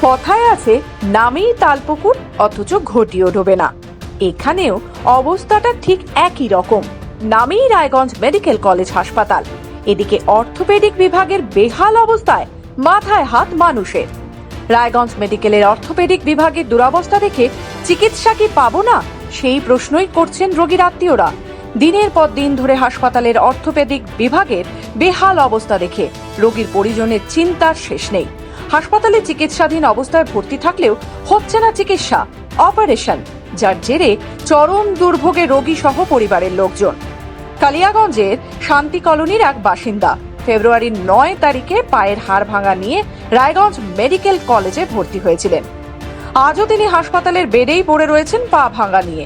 কথায় আছে নামেই তালপুকুর অথচ ঘটিও ডোবে না। এখানেও অবস্থাটা ঠিক একই রকম। নামেই রায়গঞ্জ মেডিকেল কলেজ হাসপাতাল, এদিকে অর্থোপেডিক বিভাগের বেহাল অবস্থায় মাথায় হাত মানুষের। রায়গঞ্জ মেডিকেলের অর্থোপেডিক বিভাগের দুরবস্থা দেখে চিকিৎসা কি পাবো না, সেই প্রশ্নই করছেন রোগীর আত্মীয়রা। দিনের পর দিন ধরে হাসপাতালের অর্থোপেডিক বিভাগের বেহাল অবস্থা দেখে রোগীর পরিজনের চিন্তার শেষ নেই। হাসপাতালে চিকিৎসাধীন অবস্থায় ভর্তি থাকলেও হচ্ছে না চিকিৎসা, অপারেশন, যার জেরে চরম দুর্ভোগে রোগী সহ পরিবারের লোকজন। কালিয়াগঞ্জের শান্তি কলোনির এক বাসিন্দা ফেব্রুয়ারির 9 তারিখে পায়ের হাড় ভাঙা নিয়ে রায়গঞ্জ মেডিকেল কলেজে ভর্তি হয়েছিলেন। আজও তিনি হাসপাতালের বেডেই পড়ে রয়েছেন পা ভাঙা নিয়ে।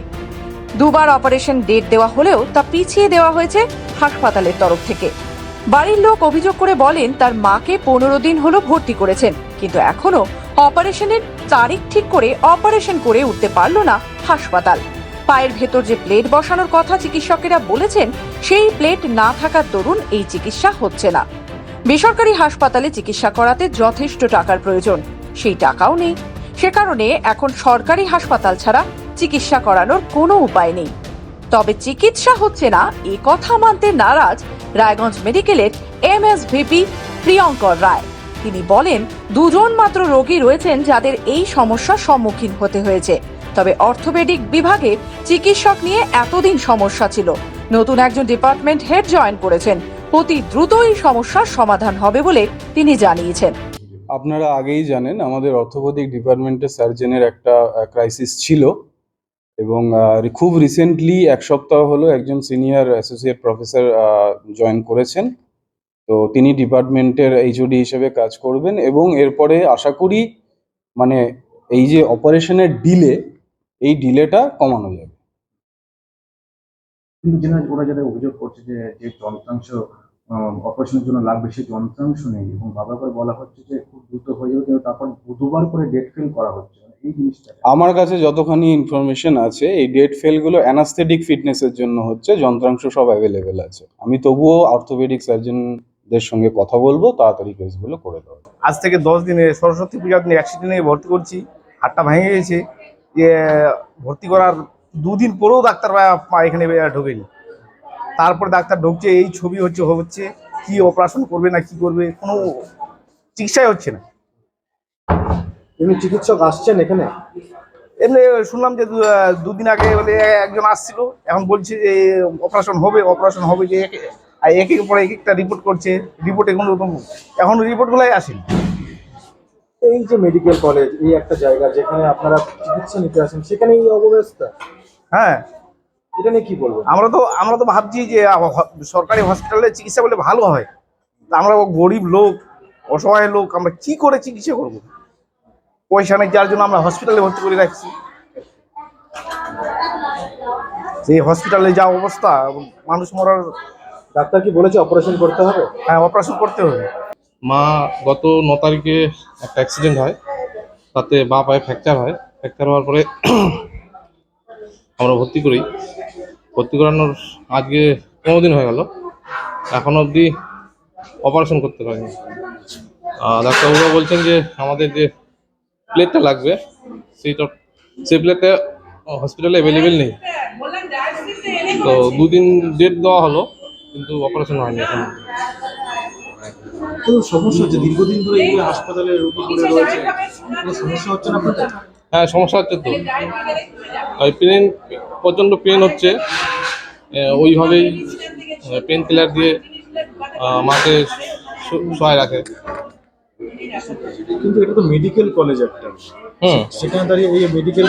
দুবার অপারেশন ডেট দেওয়া হলেও তা পিছিয়ে দেওয়া হয়েছে হাসপাতালের তরফ থেকে। বাড়ির লোক অভিযোগ করে বলেন তার মাকে 15 দিন হলো ভর্তি করেছেন, কিন্তু এখনো অপারেশনের তারিখ ঠিক করে অপারেশন করে উঠতে পারল না হাসপাতাল। পায়ের ভেতর যে প্লেট বসানোর কথা চিকিৎসকেরা বলেছেন, সেই প্লেট না থাকার দরুন এই চিকিৎসা হচ্ছে না। বেসরকারি হাসপাতালে চিকিৎসা করাতে যথেষ্ট টাকার প্রয়োজন, সেই টাকাও নেই। সে কারণে এখন সরকারি হাসপাতাল ছাড়া চিকিৎসা করানোর কোনো উপায় নেই। তবে চিকিৎসা হচ্ছে না এ কথা মানতে নারাজ রায়গঞ্জ মেডিকেলের এমএসভিপি প্রিয়ঙ্কর রায়। তিনি বলেন, দুজন মাত্র রোগী রয়েছেন যাদের এই সমস্যার সম্মুখীন হতে হয়েছে। তবে অর্থোপেডিক বিভাগে চিকিৎসক নিয়ে এতদিন সমস্যা ছিল, নতুন একজন ডিপার্টমেন্ট হেড জয়েন করেছেন। অতি দ্রুত এই সমস্যার সমাধান হবে বলে তিনি জানিয়েছেন। আপনারা আগেই জানেন আমাদের অর্থোপেডিক ডিপার্টমেন্টের সার্জনের একটা ক্রাইসিস ছিল এবং খুব রিসেন্টলি এক সপ্তাহ হলো একজন সিনিয়র অ্যাসোসিয়েট প্রফেসর জয়েন করেছেন। তো তিনি ডিপার্টমেন্টের এইচওডি হিসেবে কাজ করবেন এবং এরপরে আশা করি মানে এই যে অপারেশনের ডিলে, এই ডিলেটা কমানো যাবে। কিন্তু ওরা যেটা অভিযোগ করছে যে যন্ত্রাংশ অপারেশনের জন্য লাগবে সেই যন্ত্রাংশ নেই এবং বাবা করে বলা হচ্ছে যে খুব দ্রুত হয়ে যাবে, কিন্তু তারপর দুবার করে ডেট ফেল করা হচ্ছে। এই জিনিসটা আমার কাছে যতখানি ইনফরমেশন আছে, এই ডেট ফেলগুলো অ্যানাস্থেটিক ফিটনেসের জন্য হচ্ছে, যন্ত্রাংশ সব অ্যাভেলেবেল আছে। আমি তবুও অর্থোপেডিক সার্জনদের সঙ্গে কথা বলবো, তাড়াতাড়ি কেসগুলো করে দেবো। আজ থেকে 10 দিনে সরস্বতী পূজার দিনে অ্যাক্সিডেন্টে ভর্তি করছি, হাতটা ভেঙে গেছে। যে ভর্তি করার 2 দিন পরেও ডাক্তার এখানে ঢোকেনি। তারপর ডাক্তার ঢুকছে, এই ছবি হচ্ছে কি অপারেশন করবে না কি করবে, কোনো চিকিৎসাই হচ্ছে না। এমনি চিকিৎসক আসছেন এখানে? এমনি শুনলাম যে 2 দিন আগে বলে একজন আসছিল, এখন বলছে যে অপারেশন হবে, যে একের পরে এক একটা রিপোর্ট করছে, রিপোর্টে কোনো এখন রিপোর্টগুলাই আসেনি। এই যে মেডিকেল কলেজ, এই একটা জায়গা যেখানে আপনারা চিকিৎসা নিতে আসেন, সেখানে এই অবস্থা। হ্যাঁ, এটা নিয়ে কি বলবো? আমরা তো ভাবছি যে সরকারি হসপিটালে চিকিৎসা করলে ভালো হয়। আমরা গরিব লোক, অসহায় লোক, আমরা কি করে চিকিৎসা করব? পয়সা নেই, যার জন্য আমরা হসপিটালে ভর্তি করে রাখছি। এই হসপিটালে যা অবস্থা, মানুষ মরার। ডাক্তার কি বলেছে অপারেশন করতে হবে? হ্যাঁ, অপারেশন করতে হবে। মা গত 9 তারিখে একটা অ্যাক্সিডেন্ট হয়, তাতে বা পায়ে ফ্র্যাকচার হয়। ফ্র্যাকচার হওয়ার পরে আমরা ভর্তি করানোর আজকে 15 দিন হয়ে গেল, এখন অবধি অপারেশন করতে পারিনি। ডাক্তারবাবুরা বলছেন যে আমাদের যে প্লেটটা লাগবে সেই প্লেটটা হসপিটালে অ্যাভেলেবেল নেই। তো 2 দিন ডেট দেওয়া হলো, কিন্তু অপারেশন হয়নি এখন। সমস্যা হচ্ছে দীর্ঘদিন ধরে এই হাসপাতালে রোগী পড়ে রয়েছে, সমস্যা হচ্ছে না আপনাদের? হ্যাঁ, সমস্যা হচ্ছে তো। পেন, প্রচণ্ড পেন হচ্ছে, ওইভাবেই পেন কিলার দিয়ে মাকে শোয়ায় রাখে। কিন্তু এটা তো মেডিকেল কলেজ একটা, সেখানে দাঁড়িয়ে এই মেডিকেল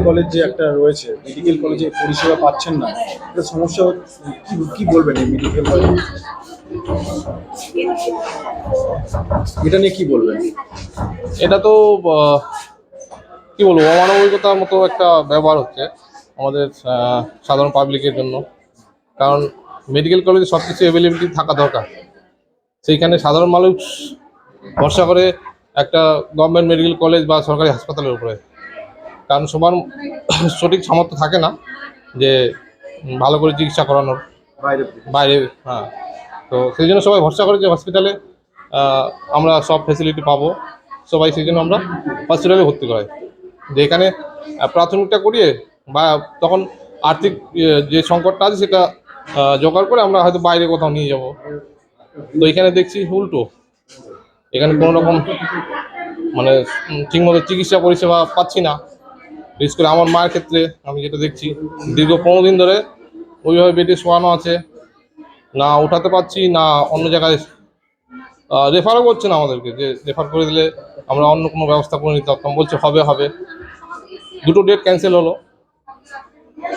কলেজ যে একটা রয়েছে, মেডিকেল কলেজে পরিষেবা পাচ্ছেন না, এটা সমস্যা। কি বলবেন এই মেডিকেল কলেজ এটা নিয়ে কি বলবেন? এটা তো কি বলবো, অমানবিকতার মতো একটা ব্যবহার হচ্ছে আমাদের সাধারণ পাবলিকের জন্য। কারণ মেডিকেল কলেজে সব কিছু অ্যাভেলেবিলিটি থাকা দরকার। সেইখানে সাধারণ মানুষ ভরসা করে একটা গভর্নমেন্ট মেডিকেল কলেজ বা সরকারি হাসপাতালের উপরে, কারণ সবার সঠিক সামর্থ্য থাকে না যে ভালো করে চিকিৎসা করানোর বাইরে। হ্যাঁ, তো সেই জন্য সবাই ভরসা করে যে হসপিটালে আমরা সব ফ্যাসিলিটি পাবো, সবাই সেই জন্য আমরা হসপিটালে ভর্তি করাই। যে এখানে প্রাথমিকটা করিয়ে বা তখন আর্থিক যে সংকটটা আছে সেটা জোগাড় করে আমরা হয়তো বাইরে কোথাও নিয়ে যাব। তো এখানে দেখছি উল্টো, এখানে কোনো রকম মানে ঠিকমতো চিকিৎসা পরিষেবা পাচ্ছি না। বিশেষ করে আমার মায়ের ক্ষেত্রে আমি যেটা দেখছি, দীর্ঘ 15 দিন ধরে ওইভাবে বেডে শোয়ানো আছে, না উঠাতে পারছি, না অন্য জায়গায় রেফারও করছে না আমাদেরকে, যে রেফার করে দিলে আমরা অন্য কোনো ব্যবস্থা করে নিতে পারতাম। বলছে হবে হবে, 2টো ডেট ক্যান্সেল হলো।